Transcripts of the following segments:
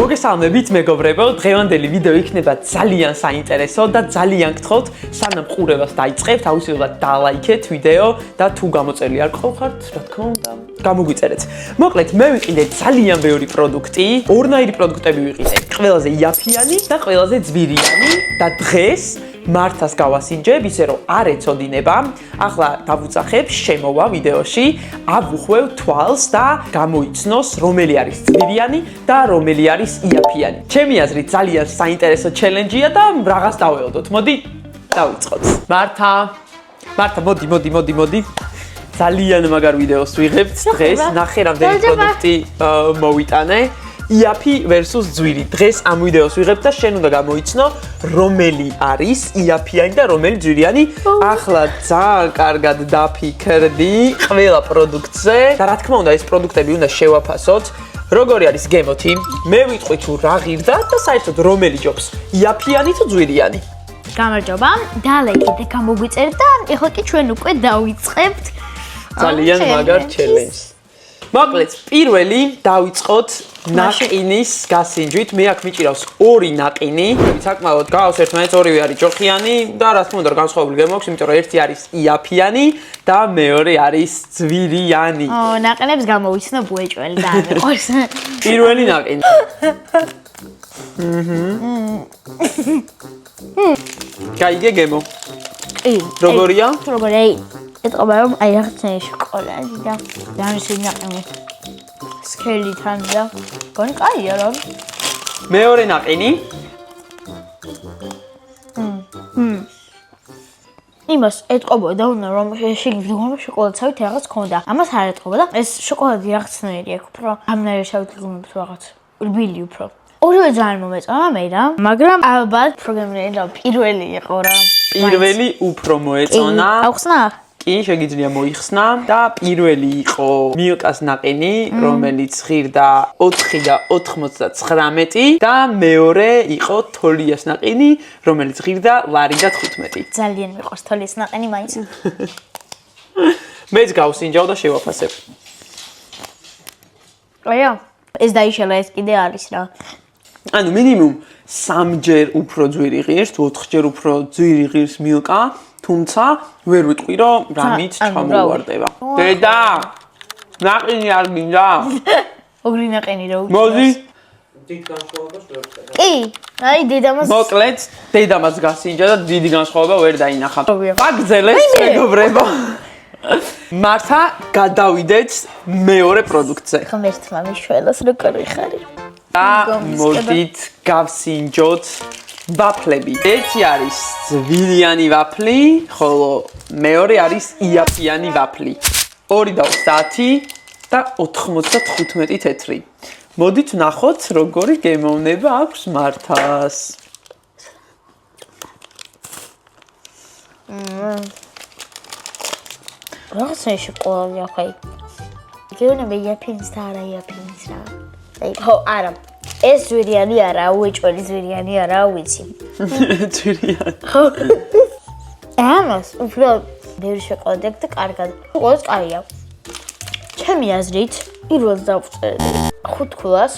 მოგესალმებით მეგობრებო, დღევანდელი ვიდეო იქნება ძალიან საინტერესო და ძალიან გთხოვთ, სანამ ყურებას დაიწყებთ, აუცილებლად დალაიქეთ ვიდეო და თუ გამოწელი არ გყავთ, რა თქმა უნდა, გამოგვიწერეთ. მოკლედ, მე ვიყიდე ძალიან ბევრი პროდუქტი, ორნაირი პროდუქტები ვიყიდე, ყველაზე იაფიანი და ყველაზე ძვირიანი და დღეს მართას გავასინჯებ, ისე რომ არ ეცოდინება. ახლა დავუძახებ, შემოვა ვიდეოში, ავუხვევ თვალს და გამოიცნოს რომელი არის ძვირიანი და რომელი არის იაფიანი. ჩემი აზრით ძალიან საინტერესო ჩელენჯია და რაღაც დავეოდოთ. მოდი, დავიწყოთ. მართა, მოდი. ძალიან მაგარ ვიდეოს ვიღებთ დღეს. ნახე რამდენი პროდუქტი მოვიტანე. იაფი versus ძვირი. დღეს ამ ვიდეოს ვიღებ და შენ უნდა გამოიცნო რომელი არის იაფიანი და რომელი ძვირიანი. ახლა ძალიან კარგად დაფიქრდი ყველა პროდუქტზე და რა თქმა უნდა ეს პროდუქტები უნდა შევაფასოთ. როგორი არის გემოთი? მე ვიტყვი თუ რა ღირდა და საერთოდ რომელი ჯობს? იაფიანი თუ ძვირიანი? გამარჯობა. დალაიქეთ და გამოგვიწერთ და ეხლა კი ჩვენ უკვე დავიწყებთ ძალიან მაგარ ჩელენჯს. მოკლედ, პირველი დავიწყოთ ნაყინის გასინჯვით. მე აქ მიჭირავს ორი ნაყინი. საკმაოდ გავს ერთმანეთს, ორივე არის ჯოხიანი და რა თქმა უნდა განსხვავებული გემოქვს, იმიტომ რომ ერთი არის იაფიანი და მეორე არის ძვირიანი. ნაყინებს გამოვიცნო ბუეჭველი და ამიყურს. პირველი ნაყინი. გაიგე გემო? კი. როგორია? როგორია? ეტყობა რომ აი რაღაცა შოკოლადი და დამისი ნაყინი. სქელიდან და გონი კაია რა. მეორე ნაყინი. იმას ეტყობოდა უნდა რომ შეგიძლია შოკოლადსავით რაღაც ქონდა. ამას არ ეტყობა და ეს შოკოლადი რაღაცნაირი აქვს, უფრო ამნაირშავით გულმობთ რაღაც. რბილი უფრო. ორივე ძალიან მომეწონა მე რა, მაგრამ ალბათ პროგრამერი პირველი იყო რა. პირველი უფრო მოეწონა. ახსნა? კი, შეგიძლია მოიხსნა და პირველი იყო მილკას ნაყინი, რომელიც ღირდა 4 და 99 და მეორე იყო თოლიას ნაყინი, რომელიც ღირდა 2 და 15. ძალიან მიყვარს თოლიას ნაყინი მაინც. მეც გავსინჯავ და შევაფასებ. აია, ეს დაიშალა ეს კიდე არის რა. ანუ მინიმუმ 3ჯერ უფრო ძვირი ღირს, 4ჯერ უფრო ძვირი ღირს მილკა. თუმცა ვერ ვიტყვი რომ რამით ჩამოვარდება. დედა, ნაყინი არ გინდა? ორი ნაყინი რა. მოდი. დიდ განსხვავებას ვერ ვხედავ. კი, აი დედამას. მოკლედ, დედამაც გასინჯა და დიდი განსხვავება ვერ დაინახა. აგზელებს მეგობრებო. მართა, გადავიდეთ მეორე პროდუქტზე. ღმერთმა მიშველას როგორ ვიხარი. და მოდით გავსინჯოთ ვაფლები. ერთი არის ძვირიანი ვაფლი, ხოლო მეორე არის იაფიანი ვაფლი. 2 და 30 და 95 თეთრი. მოდით ვნახოთ, როგორი გემოვნება აქვს მართას. რაღაცა შოკოლადი ახლა. გეუბნები იაფიანის და არა იაფიანის რა. ხო, არა. ეს ძვირიანი არა, უეჭველი ძვირიანი არა, ვიცი. ძვირიანი. ამას უფრო ბევრი შოკოლადი აქვს და კარგად. ყოველს კაია. ჩემი აზრით, პირველს დავწერდი 5 ქულას,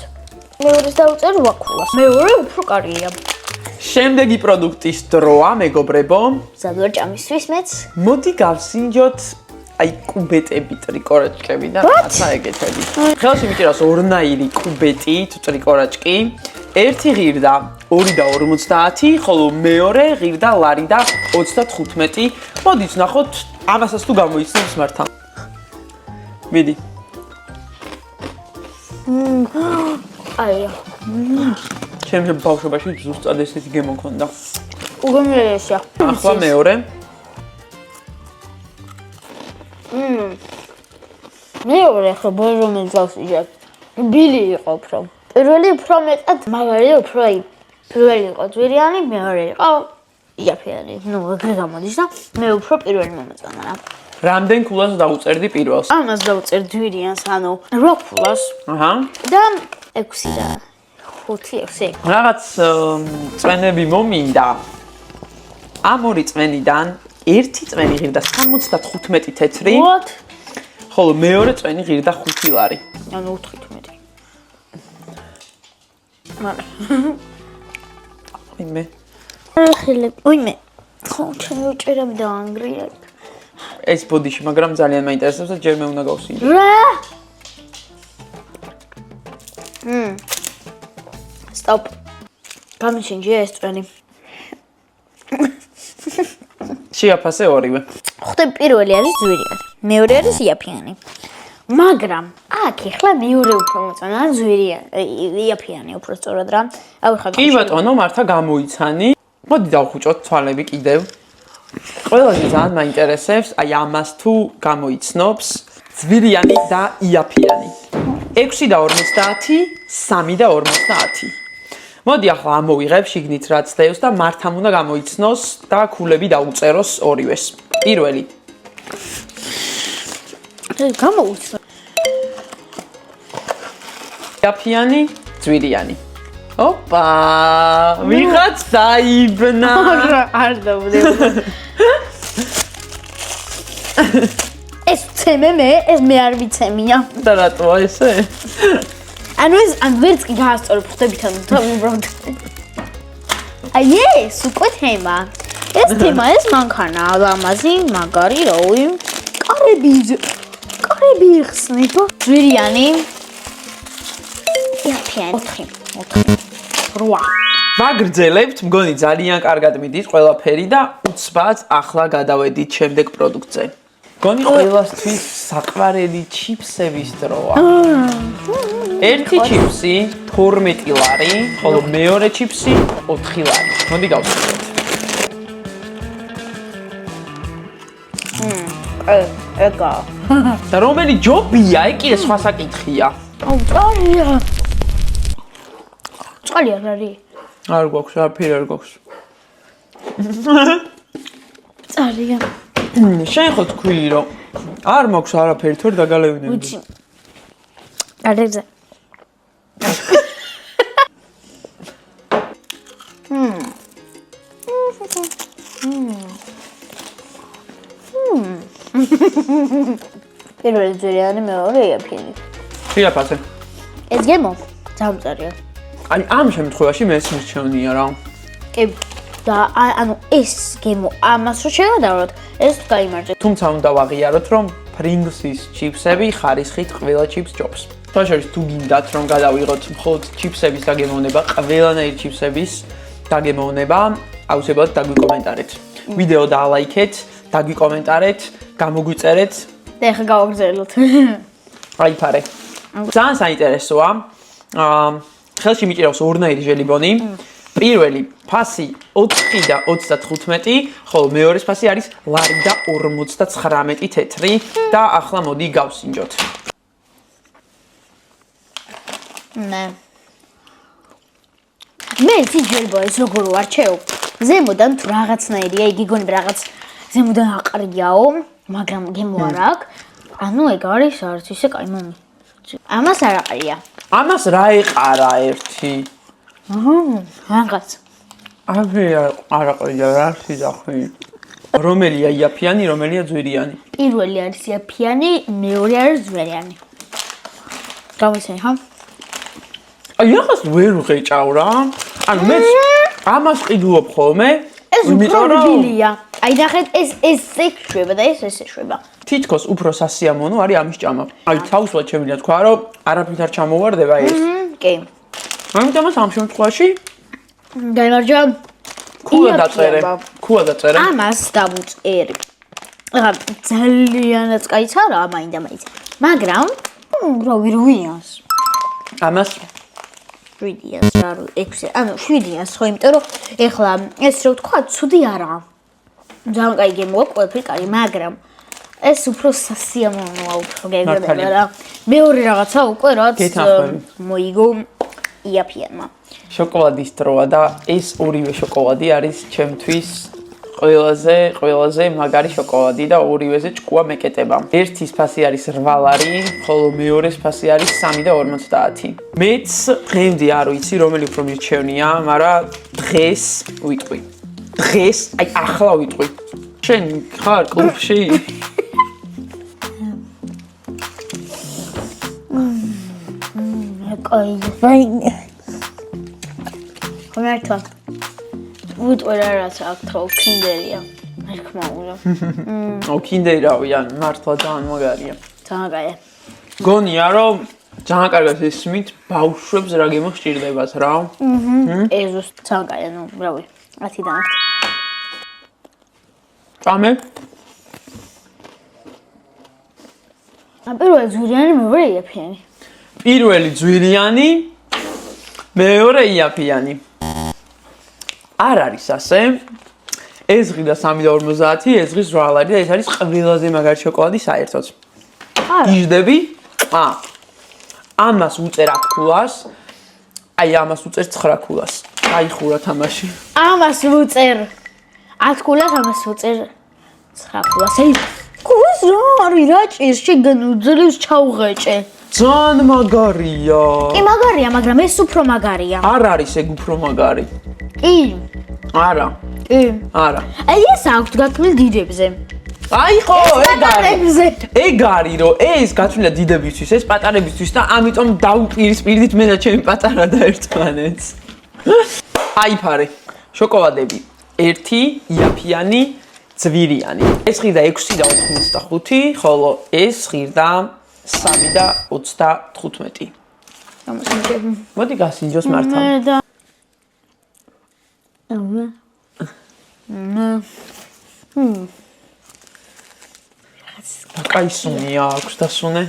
მეორეს დავწერდი 8 ქულას. მეორე უფრო კარგია. შემდეგი პროდუქტის დროა, მეგობრებო. ზადვარ ჭამისთვის მეც. მოდი გავსინჯოთ აი კუბეტები, ტრიკორაჭკები და რაღაცა ეგეთები. ხელში მიჭირავს ორნაირი კუბეტი თუ ტრიკორაჭკი. ერთი ღირდა 2 და 50, ხოლო მეორე ღირდა 2 და 35. მოდით ვნახოთ, ამასაც თუ გამოიცნობს მართა. მიდი. აია. ჩემს ბავშვობაში ზუსტად ესეთი გემო მქონდა. უგემრიელია. ახლა მეორე. მეორე ხო ბოლომდე გავსიჯებ. ბილი იყო უფრო. პირველი უფრო მეტად მაგარი უფრო აი პირველი იყო ძვირიანი, მეორე იყო იაფიანი. ნუ ეგრე გამოდის და მე უფრო პირველი მომეწონა რა. რამდენ ქულას დაუწერდი პირველს? ამას დავწერ ძვირიანს, ანუ 8 ქულას. აჰა. და 6 და 5-6. რაღაც წვენები მომინდა. ამ ორი წვენიდან ერთი წვენი ღირდა 75 თეთრი. What? ხოლო მეორე წვენი ღირდა 5 ლარი. ანუ 15. იმე. ახლა უიმე. ხო, ჩემი უჭერები და ანგრია. ეს ბოდიში, მაგრამ ძალიან მაინტერესებს და ჯერ მე უნდა გავსინჯო. რა? Stop. გამიჩინჯი ეს წვენი. შეაფასე ორივე. ხტები პირველი არის ზვირიანი, მეორე არის იაფიანი. მაგრამ აქ ახლა მეორე უფრო მოწონა იაფიანი უფრო სწორად რა. ავიხარ. კი ბატონო, მართა გამოიცანი. მოდი დავხუჭოთ თვალები კიდევ. ყველაზე ძალიან მაინტერესებს, აი ამას თუ გამოიცნობს ზვირიანი და იაფიანი. 6 და 50, 3 და 50. მოდი ახლა ამოვიღებ შიგნით რაც დევს და მართამ უნდა გამოიცნოს და ქულები დაუწეროს ორივეს. პირველი. გამოუცნო. იაფიანი, ზვირიანი. ოპა! ვიღაც დაიბნა. არ დავდე. ეს ცემე მე, ეს მე არ ვიცემია. და რატოა ესე? ანუ ეს ან ვერც კი გაასწორებ ხდებიდან უბრალოდ. აი ეს უკვე თემა. ეს თემა ეს მანქანა, ლამაზი, მაგარი, როი. კარები იხსნით. ზვირიანი. იაფიანი. 4. ვაგრძელებთ, მგონი ძალიან კარგად მიდის ყველაფერი და უცბად ახლა გადავედით შემდეგ პროდუქტზე. მგონი ყველასთვის საყვარელი ჩიფსების დროა. ერთი ჩიფსი 12 ლარი, ხოლო მეორე ჩიფსი 4 ლარი. მოდი გავსწოროთ. ეგა. და რომელი ჯობია, ეგ სხვა საკითხია. აუწარია. წყალი არ არის. არ გვაქვს, არაფერი არ გვაქვს. წარია. შენ ხო თქვი რომ არ მაქვს არაფერი თორე დაგალევინები. უჩი. არეზე. პირველი ზვირიანი, მეორე იაფიანი. შეაფასე. ეს გემო დამწარია. აი ამ შემთხვევაში მე მირჩევნია რა. კი და ანუ ეს გემო ამას რო შევადაროთ, ეს გაიმარჯვეთ. თუმცა უნდა ვაღიაროთ რომ Pringles-ის ჩიფსები ხარისხით ყველა ჩიფს ჯობს. თუმცა თუ გინდათ რომ გადავიღოთ მხოლოდ ჩიფსების დაგემოვნება, ყველანაირი ჩიფსების დაგემოვნება, აუცილებლად დაგვიკომენტარეთ. ვიდეო დაალაიქეთ, დაგვიკომენტარეთ, გამოგვიწერეთ და ეხლა გავაგზავნოთ. აი ფარე. ძალიან საინტერესოა. ხელში მიჭირავს ორნაირი ჟელიბონი. პირველი ფასი 4 და 35, ხოლო მეორეს ფასი არის ლარი და 59 თეთრი და ახლა მოდი გავსინჯოთ. მე ჟელიბონის როგორ ვარჩევ? ზემოდან თუ რაღაცნაირია, იგი გონი რაღაც ზემოდან აყრიაო, მაგრამ გემო არ აქვს. ანუ ეგ არის არც ისე კაი მომი. ამას არ აყრია. ამას რა ეყარა ერთი? რაღაც. არ აყრია რა სიძახი. რომელია იაფიანი, რომელია ზვირიანი? პირველი არის იაფიანი, მეორე არის ზვირიანი. გამიცანი ხა? აი ახას ვერ ვღეჭავ რა. ანუ მე ამას ყიდულობ ხოლმე. ეს უფრო რბილია. აი ნახეთ ეს ეშვება და ეს ეშვება. თითქოს უფრო სასიამოვნო არის ამის ჭამა. აი თავისუფლად შემიძლია თქვა რომ არაფრით არ ჩამოვარდება ეს. კი. ამიტომ ამ შემთხვევაში გაიმარჯვა. ქულა დაწერე. ამას დავუწერი. ახლა ძალიანაც კაიც არა მაინდა-მაინც. მაგრამ როვიანს. ამას 7-იანს რა 6, ანუ 7-იანს ხო, იმიტომ რომ ეხლა ეს რო ვთქვა, ცუდი არაა. ძალიან კაი გემოა, ყველაფერი კაი, მაგრამ ეს უფრო სასიამოვნოა, უფრო გეგმება რა. მეორე რაღაცა უკვე რაც მოიგო იაფიანმა. შოკოლადის დროა და ეს ორივე შოკოლადი არის ჩემთვის ყველაზე მაგარი შოკოლადი და ორივეზე ჭკუა მეკეტება. ერთის ფასი არის 8 ლარი, ხოლო მეორეს ფასი არის 3 და 50. მეც დღემდე არ ვიცი რომელი უფრო მირჩევნია, მაგრამ დღეს ვიტყვი. დღეს, აი ახლა ვიტყვი. შენ ხარ კლუბში? კაი, ვაინე. მართლა. ვიტყვი რაც აქვს თქო კინდერია. არ ხმა უნდა. კინდერი რავიან, მართლა ძალიან მაგარია. ძალიან კაია. გონია რომ ძალიან კარგად ისმით ბავშვებს რა გემო სჭირდებათ რა. ეს ზუსტ ძალიან კაია, ნუ რავი. 10-დან. წამე? პირველი ძვირიანი, მეორე იაფიანი. პირველი ძვირიანი, მეორე იაფიანი. არ არის ასე. ეს ღირდა 3.50, ეს ღირს 8 ლარი და ეს არის ყველაზე მაგარი შოკოლადი საერთოდ. იждები? ამას უწერ 10 ქულას. აი ამას უწერ 9 ქულას. აიხურა თამაში. ამას ვუწერ 10 ქულას, ამას ვუწერ 9 ქულას. აი, გულს რა არის რა ჭირს შეგან უძლებს ჩაუღეჭე. ძალიან მაგარია. კი მაგარია, მაგრამ ეს უფრო მაგარია. არ არის ეგ უფრო მაგარი. კი. არა. კი. არა. აი ეს აქვს გათვლილ დიდებზე. აი ხო, პატარებზე. ეგ არის რომ ეს გათვლილია დიდებისთვის, ეს პატარებისთვის და ამიტომ დავუპირისპირდით მე და ჩემი პატარა და ერთმანეთს. აიფარე. შოკოლადები 1 იაფიანი, ძვირიანი. ეს ღირდა 6 და 85, ხოლო ეს ღირდა 3 და 35. მოდი გასინჯოს მართლა. კაი სუნი აქვს და სუნე.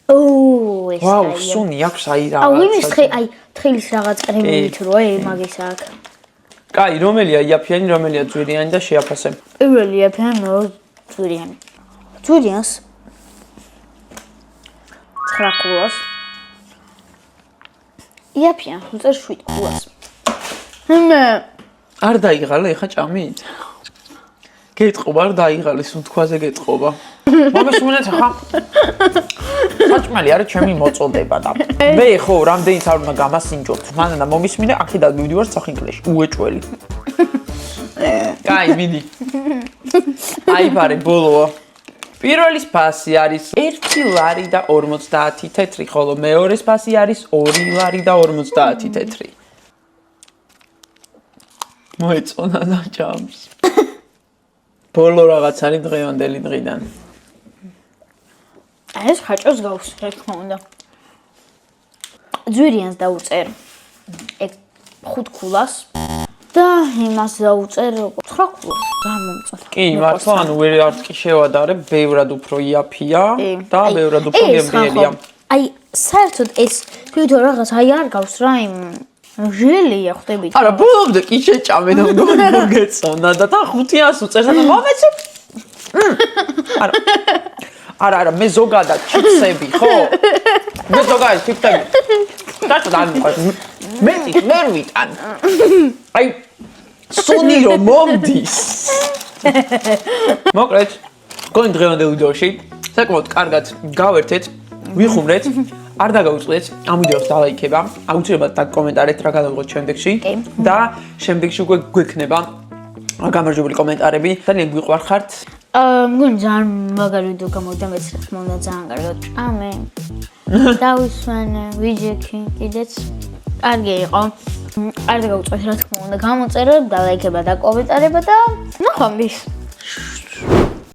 ოუ, ეს ვაუ, სუნი აქვს აი რა. აუ, იმის აი თხილის რაღაც კრემით რო მაგის აქ. კაი, რომელია იაფიანი, რომელია ძვირიანი და შეაფასე. პირველი იაფიანი, მეორე ძვირიანი. ძვირიანს 9 ქულას. იაფიანს უწერ 7 ქულას. არ დაიღალე ხა ჭამით? გეტყობა არ დაიღალე, სულ თქვაზე გეტყობა. მომისმინეთ ხა. საჭმელი არის ჩემი მოწოდება და მე ხო რამდენიც არ უნდა გამასინჯოთ. მანდა და მომისმინე აქედან მივდივარ სახინკლეში, უეჭველი. კაი, მიდი. აი ბარე ბოლოა. პირველის ფასი არის 1 ლარი და 50 თეთრი, ხოლო მეორეს ფასი არის 2 ლარი და 50 თეთრი. მოეწონა და ჭამს. ბოლო რაღაც არის დღევანდელი დღიდან. ეს ხაჭოს გავს, რა თქმა უნდა. ძვირიანს დაუწერ 5 ქულას და იმას დაუწერ 9 ქულას. გამომწონს. კი, მართლა, ანუ ვერ არც კი შევადარებ, ბევრად უფრო იაფია და ბევრად უფრო გემრიელია. აი, საერთოდ ეს თვითონ რაღაც აი არ გავს რა იმ ჟელია ხვდებით. არა, ბოლომდე კი შეჭამე და მოგეწონა და თან 500 უწერს და მომეცი. არა, მე ზოგადად ჩიფსები, ხო? მე ზოგადად ჩიფსები. დაწვა და მე ვიტან. აი, სუნი რომ მომდის. მოკლედ, გონი დღევანდელ ვიდეოში საკმაოდ კარგად გავერთეთ, ვიხუმრეთ. არ დაგაუწყდეთ ამ ვიდეოს დალაიქება, აუცილებლად დაკომენტარეთ რა გადავიღოთ შემდეგში და შემდეგში უკვე გვექნება გამარჯვებული კომენტარები. ძალიან გვიყვარხართ. მგონი ძალიან მაგარი ვიდეო გამოვიდა, მეც რა თქმა უნდა ძალიან კარგად. ამენ. დავისვენე ვიჯექი კიდეც. კარგი იყო. არ დაგაუწყდეთ რა თქმა უნდა გამოწერა, დალაიქება და კომენტარება და ნახავთ.